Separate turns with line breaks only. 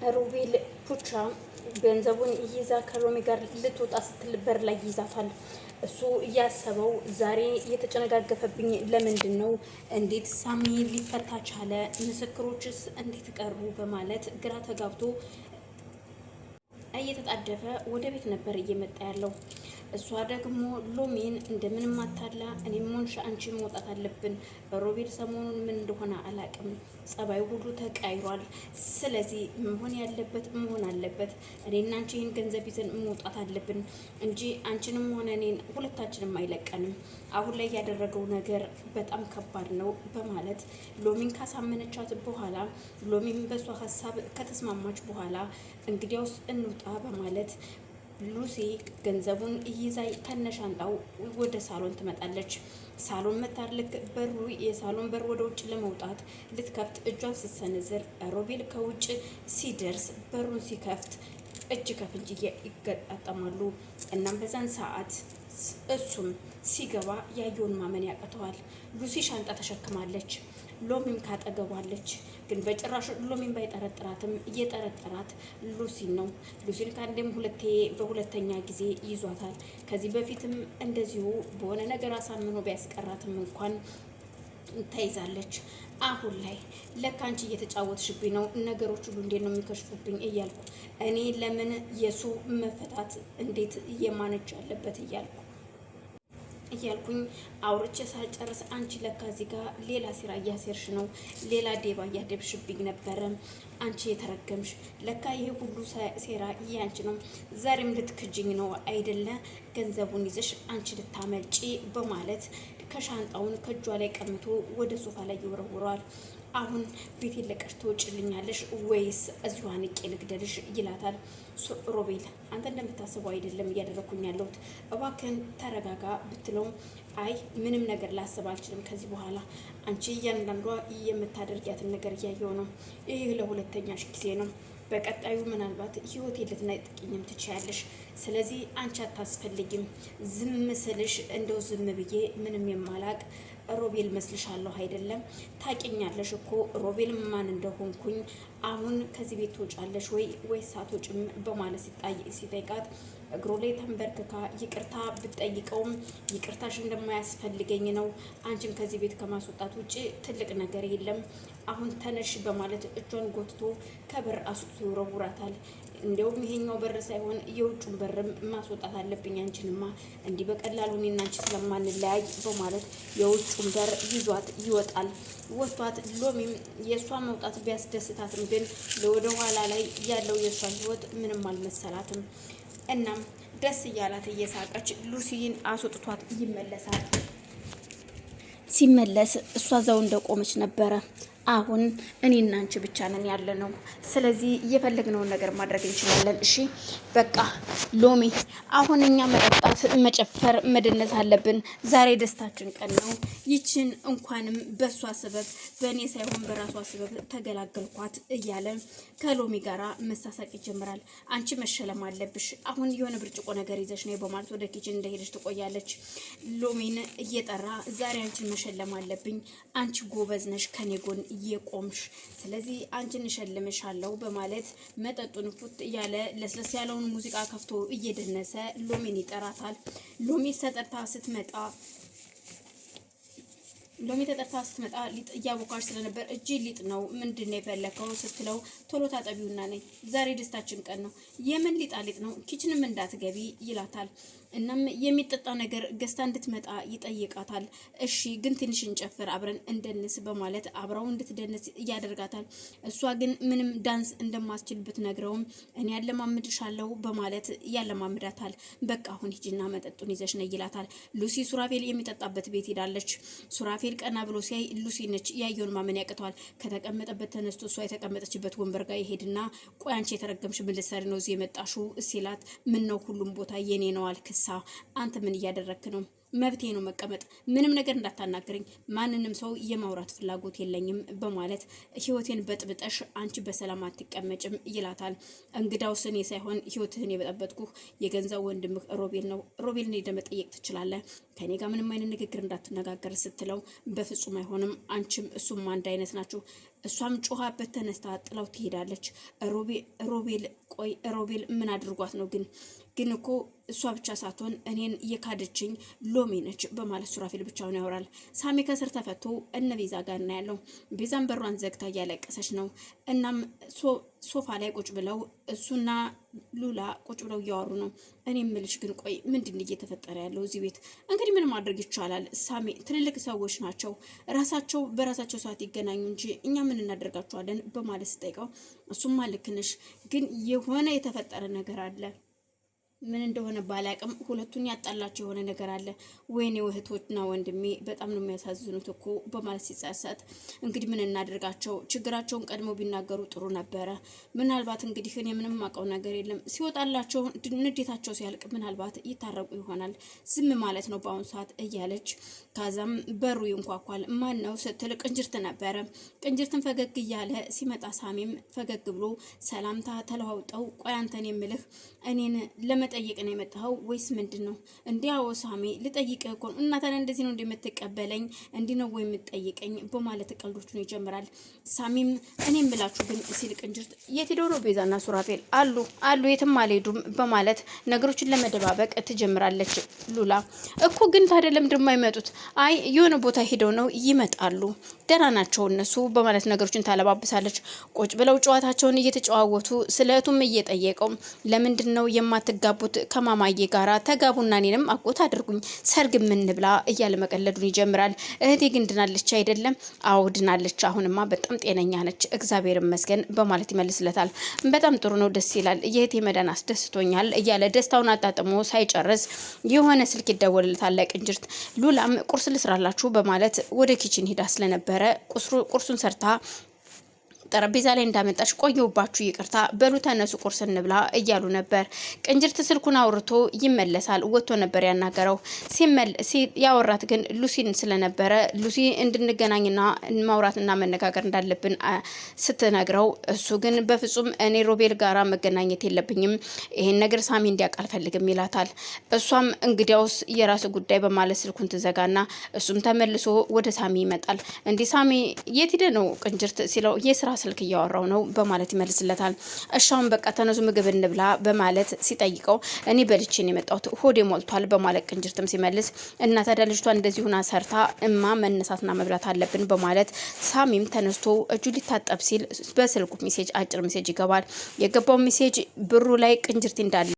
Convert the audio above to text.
ሮቤል ፑቻ ገንዘቡን ይዛ ከሎሚ ጋር ልትወጣ ስትል በር ላይ ይዛታል። እሱ እያሰበው ዛሬ የተጨነጋገፈብኝ ለምንድን ነው? እንዴት ሳሚ ሊፈታ ቻለ? ምስክሮችስ እንዴት ቀሩ? በማለት ግራ ተጋብቶ እየተጣደፈ ወደ ቤት ነበር እየመጣ ያለው። እሷ ደግሞ ሎሚን እንደምንም አታላ እኔም ሆንሽ አንቺ መውጣት አለብን። ሮቤል ሰሞኑን ምን እንደሆነ አላቅም፣ ጸባዩ ሁሉ ተቀይሯል። ስለዚህ መሆን ያለበት መሆን አለበት። እኔና አንቺ ይህን ገንዘብ ይዘን መውጣት አለብን እንጂ አንቺንም ሆነ እኔን ሁለታችንም አይለቀንም። አሁን ላይ ያደረገው ነገር በጣም ከባድ ነው በማለት ሎሚን ካሳመነቻት በኋላ ሎሚን በሷ ሀሳብ ከተስማማች በኋላ እንግዲያውስ እንውጣ በማለት ሉሲ ገንዘቡን ይዛ ከነሻንጣው ወደ ሳሎን ትመጣለች። ሳሎን መታልክ የሳሎን በር ወደ ውጭ ለመውጣት ልትከፍት እጇን ስትሰነዝር ሮቤል ከውጭ ሲደርስ በሩን ሲከፍት እጅ ከፍንጅ ይገጣጠማሉ። እናም በዛን ሰዓት እሱም ሲገባ ያየውን ማመን ያቅተዋል። ሉሲ ሻንጣ ተሸክማለች። ሎሚም ካጠገቧለች። ግን በጭራሽ ሎሚን ባይጠረጥራትም እየጠረጠራት ሉሲን ነው። ሉሲን ከአንዴም ሁለቴ በሁለተኛ ጊዜ ይዟታል። ከዚህ በፊትም እንደዚሁ በሆነ ነገር አሳምኖ ቢያስቀራትም እንኳን ተይዛለች። አሁን ላይ ለካ አንቺ እየተጫወትሽብኝ ነው፣ ነገሮች ሁሉ እንዴት ነው የሚከሽፉብኝ እያልኩ እኔ ለምን የሱ መፈታት እንዴት የማነጅ አለበት እያልኩኝ አውርቼ ሳልጨርስ አንቺ ለካ እዚህ ጋር ሌላ ሴራ እያሴርሽ ነው፣ ሌላ ዴባ እያደብሽብኝ ነበረ። አንቺ የተረገምሽ ለካ ይሄ ሁሉ ሴራ እያንቺ ነው። ዛሬም ልትክጅኝ ነው አይደለ? ገንዘቡን ይዘሽ አንቺ ልታመልጪ በማለት ከሻንጣውን ከእጇ ላይ ቀምቶ ወደ ሶፋ ላይ ይወረውረዋል። አሁን ቤቴን ለቀሽ ትወጪልኛለሽ ወይስ እዚሁ አንቄ ልግደልሽ? ይላታል። ሮቤል አንተ እንደምታስበው አይደለም እያደረኩኝ ያለሁት፣ እባክህን ተረጋጋ ብትለውም አይ ምንም ነገር ላስብ አልችልም ከዚህ በኋላ አንቺ እያንዳንዷ የምታደርጊያትን ነገር እያየው ነው። ይህ ለሁለተኛሽ ጊዜ ነው። በቀጣዩ ምናልባት ህይወቴ ልትነጥቂኝም ትችያለሽ። ስለዚህ አንቺ አታስፈልጊም። ዝም ስልሽ እንደው ዝም ብዬ ምንም የማላቅ ሮቤል መስልሻለሁ አይደለም? ታቂኛለሽ እኮ ሮቤል ማን እንደሆንኩኝ። አሁን ከዚህ ቤት ትወጫለሽ ወይስ አትወጭም? በማለት ሲጠይቃት እግሩ ላይ ተንበርክካ ይቅርታ ብትጠይቀውም ይቅርታሽ እንደማያስፈልገኝ ነው፣ አንቺን ከዚህ ቤት ከማስወጣት ውጭ ትልቅ ነገር የለም፣ አሁን ተነሽ በማለት እጇን ጎትቶ ከበር አስወጥቶ ይወረውራታል። እንዲያውም ይሄኛው በር ሳይሆን የውጩን በርም ማስወጣት አለብኝ፣ አንቺንማ እንዲህ በቀላሉ እኔና አንቺ ስለማንለያይ በማለት የውጩን በር ይዟት ይወጣል። ወጥቷት ሎሚም የእሷ መውጣት ቢያስደስታትም ግን ለወደ ኋላ ላይ ያለው የእሷ ህይወት ምንም አልመሰላትም። እናም ደስ እያላት እየሳቀች ሉሲን አስወጥቷት ይመለሳል። ሲመለስ እሷ እዛው እንደቆመች ነበረ። አሁን እኔና አንቺ ብቻ ነን ያለነው፣ ስለዚህ የፈለግነውን ነገር ማድረግ እንችላለን። እሺ በቃ ሎሚ፣ አሁን እኛ መጠጣት፣ መጨፈር፣ መደነስ አለብን። ዛሬ ደስታችን ቀን ነው። ይችን እንኳንም በሷ ሰበብ በእኔ ሳይሆን በራሷ ሰበብ ተገላገልኳት እያለ ከሎሚ ጋራ መሳሳቅ ይጀምራል። አንቺ መሸለም አለብሽ፣ አሁን የሆነ ብርጭቆ ነገር ይዘሽ ነው በማለት ወደ ኪችን እንደሄደች ትቆያለች። ሎሚን እየጠራ ዛሬ አንቺን መሸለም አለብኝ፣ አንቺ ጎበዝ ነሽ ከኔ ጎን እየቆምሽ፣ ስለዚህ አንቺን እሸልምሻለሁ በማለት መጠጡን ፉት እያለ ለስለስ ያለውን ሙዚቃ ከፍቶ እየደነሰ ሎሚን ይጠራታል። ሎሚ ተጠርታ ስትመጣ ሊጥ እያቦካሽ ስለነበር እጅ ሊጥ ነው ምንድን ነው የፈለከው ስትለው ቶሎ ታጠቢውና ነኝ፣ ዛሬ ደስታችን ቀን ነው። የምን ሊጥ ነው? ኪችንም እንዳትገቢ ይላታል። እናም የሚጠጣ ነገር ገዝታ እንድትመጣ ይጠይቃታል። እሺ ግን ትንሽ እንጨፍር አብረን እንደንስ በማለት አብረው እንድትደንስ ያደርጋታል። እሷ ግን ምንም ዳንስ እንደማትችል ብትነግረውም እኔ ያለማምድሻለሁ በማለት ያለማምዳታል። በቃ አሁን ሂጂና መጠጡን ይዘሽ ነይ ይላታል። ሉሲ ሱራፌል የሚጠጣበት ቤት ሄዳለች። ሱራፌል ቀና ብሎ ሲያይ ሉሲ ነች። ያየውን ማመን ያቅተዋል። ከተቀመጠበት ተነስቶ እሷ የተቀመጠችበት ወንበር ጋር ይሄድና ቆይ አንቺ የተረገምሽ ምን ልትሰሪ ነው እዚህ የመጣሽው ሲላት ምን ነው ሁሉም ቦታ የኔ ነው አልክ አንተ ምን እያደረክ ነው? መብቴ ነው መቀመጥ፣ ምንም ነገር እንዳታናገረኝ፣ ማንንም ሰው የማውራት ፍላጎት የለኝም በማለት ህይወቴን በጥብጠሽ አንቺ በሰላም አትቀመጭም ይላታል። እንግዳውስ እኔ ሳይሆን ህይወትህን የበጠበጥኩ የገንዘብ ወንድምህ ሮቤል ነው። ሮቤልን ሄደህ መጠየቅ ትችላለህ፣ ከኔ ጋር ምንም አይነት ንግግር እንዳትነጋገር ስትለው በፍጹም አይሆንም፣ አንቺም እሱም አንድ አይነት ናችሁ፣ እሷም ጮኻበት ተነስታ ጥላው ትሄዳለች። ሮቤል ምን አድርጓት ነው ግን እኮ እሷ ብቻ ሳትሆን እኔን የካደችኝ ሎሚ ነች በማለት ሱራፌል ብቻውን ያወራል። ሳሚ ከስር ተፈቶ እነ ቤዛ ጋር ነው ያለው። ቤዛን በሯን ዘግታ እያለቀሰች ነው። እናም ሶፋ ላይ ቁጭ ብለው እሱና ሉላ ቁጭ ብለው እያወሩ ነው። እኔ ምልሽ ግን ቆይ ምንድን እየተፈጠረ ያለው እዚህ ቤት? እንግዲህ ምን ማድረግ ይቻላል? ሳሚ ትልልቅ ሰዎች ናቸው፣ ራሳቸው በራሳቸው ሰዓት ይገናኙ እንጂ እኛ ምን እናደርጋቸዋለን በማለት ስጠይቀው እሱማ ልክ ነሽ፣ ግን የሆነ የተፈጠረ ነገር አለ ምን እንደሆነ ባላቅም ሁለቱን ያጣላቸው የሆነ ነገር አለ። ወይኔ እህቶችና ወንድሜ በጣም ነው የሚያሳዝኑት እኮ በማለት ሲጸጸት እንግዲህ ምን እናደርጋቸው፣ ችግራቸውን ቀድመው ቢናገሩ ጥሩ ነበረ። ምናልባት እንግዲህ እኔ ምንም ማውቀው ነገር የለም፣ ሲወጣላቸው ንዴታቸው ሲያልቅ ምናልባት ይታረቁ ይሆናል፣ ዝም ማለት ነው በአሁኑ ሰዓት እያለች ከዛም በሩ ይንኳኳል። ማን ነው ስትል ቅንጅርት ነበረ። ቅንጅርትን ፈገግ እያለ ሲመጣ ሳሚም ፈገግ ብሎ ሰላምታ ተለዋውጠው ቆይ አንተን የምልህ እኔን ለመጠየቅ ነው የመጣኸው ወይስ ምንድን ነው? እንዲያው ሳሚ ልጠይቅህ እኮ ነው። እና ታዲያ እንደዚህ ነው እንደምትቀበለኝ እንዲህ ነው ወይ የምትጠይቀኝ በማለት ቀልዶቹን ይጀምራል። ሳሚም እኔ የምላችሁ ግን ሲል ቅንጅርት የት ሄደው ነው ቤዛና ሱራፌል? አሉ የትም አልሄዱም በማለት ነገሮችን ለመደባበቅ ትጀምራለች። ሉላ እኮ ግን ታዲያ ለምንድን ነው የማይመጡት? አይ የሆነ ቦታ ሄደው ነው ይመጣሉ፣ ደህና ናቸው እነሱ በማለት ነገሮችን ታለባብሳለች። ቁጭ ብለው ጨዋታቸውን እየተጨዋወቱ ስለ እህቱም እየጠየቀው ለምንድን ነው የማትጋቡት ከማማዬ ጋራ? ተጋቡና እኔንም አጎት አድርጉኝ፣ ሰርግ ምን ብላ እያለ መቀለዱን ይጀምራል። እህቴ ግን ድናለች አይደለም? አዎ ድናለች፣ አሁንማ በጣም ጤነኛ ነች እግዚአብሔር ይመስገን በማለት ይመልስለታል። በጣም ጥሩ ነው፣ ደስ ይላል፣ የእህቴ መዳን አስደስቶኛል እያለ ደስታውን አጣጥሞ ሳይጨርስ የሆነ ስልክ ይደወልለታል ለቅንጅርት። ሉላም ቁርስ ልስራላችሁ በማለት ወደ ኪችን ሄዳ ስለነበረ ቁርሱን ሰርታ ጠረጴዛ ላይ እንዳመጣች ቆየውባችሁ ይቅርታ በሉ ተነሱ ቁርስ እንብላ እያሉ ነበር። ቅንጅርት ስልኩን አውርቶ ይመለሳል። ወጥቶ ነበር ያናገረው። ያወራት ግን ሉሲን ስለነበረ ሉሲ እንድንገናኝና ማውራትና መነጋገር እንዳለብን ስትነግረው እሱ ግን በፍጹም እኔ ሮቤል ጋራ መገናኘት የለብኝም፣ ይሄን ነገር ሳሚ እንዲያውቅ አልፈልግም ይላታል። እሷም እንግዲያውስ የራስ ጉዳይ በማለት ስልኩን ትዘጋና እሱም ተመልሶ ወደ ሳሚ ይመጣል። እንዲህ ሳሚ የት ሄደ ነው ቅንጅርት ሲለው የስራ ስልክ እያወራው ነው በማለት ይመልስለታል። እሻውን በቃ ተነሱ ምግብ እንብላ በማለት ሲጠይቀው እኔ በልቼን የመጣሁት ሆዴ ሞልቷል በማለት ቅንጅርትም ሲመልስ እና ታዲያ ልጅቷ እንደዚህ ሆና ሰርታ መነሳትና መብላት አለብን በማለት ሳሚም ተነስቶ እጁ ሊታጠብ ሲል በስልኩ ሜሴጅ አጭር ሜሴጅ ይገባል። የገባው ሜሴጅ ብሩ ላይ ቅንጅርት እንዳለ